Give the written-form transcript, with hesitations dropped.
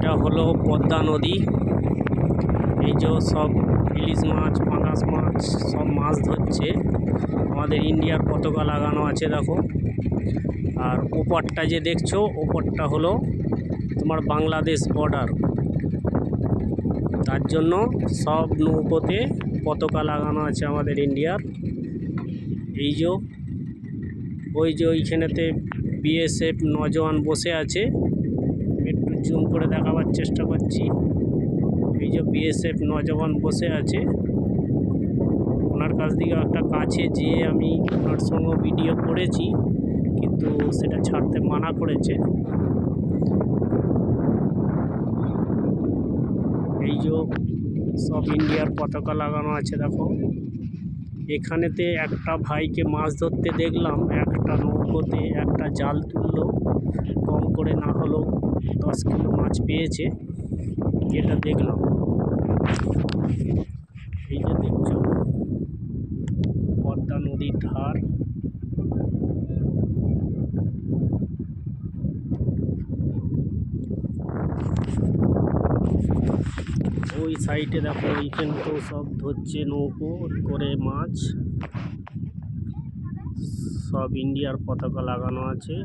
এটা হলো পদ্মা নদী। এই যে সব ইলিশ মাছ, পাঙাশ মাছ, সব মাছ ধরছে। আমাদের ইন্ডিয়ার পতাকা লাগানো আছে দেখো। আর ওপরটা যে দেখছো, ওপরটা হলো তোমার বাংলাদেশ বর্ডার। তার জন্য সব নৌকোতে পতাকা লাগানো আছে আমাদের ইন্ডিয়ার। এই যে ওইখানেতে বিএসএফ নজওয়ান বসে আছে। একটু জুম করে দেখাবার চেষ্টা করছি। এই যে বিএসএফ নজওয়ান বসে আছে, ওনার কাছ থেকে একটা কাছে যেয়ে আমি ওনার সঙ্গে ভিডিও করেছি, কিন্তু সেটা ছাড়তে মানা করেছে। এই যে সব ইন্ডিয়ার পতাকা লাগানো আছে দেখো। এখানেতে একটা ভাইকে মাছ ধরতে দেখলাম, একটা নৌকোতে একটা জাল তুললো, কম করে না হলেও 10 কিলো মাছ পেয়েছে। এটা দেখলাম। এই যে দেখছো পদ্মা নদীর ধার। ওই সাইডে দেখো, ওইখানটাও সব ধরছে নৌকো করে মাছ। সব ইন্ডিয়ার পতাকা লাগানো আছে।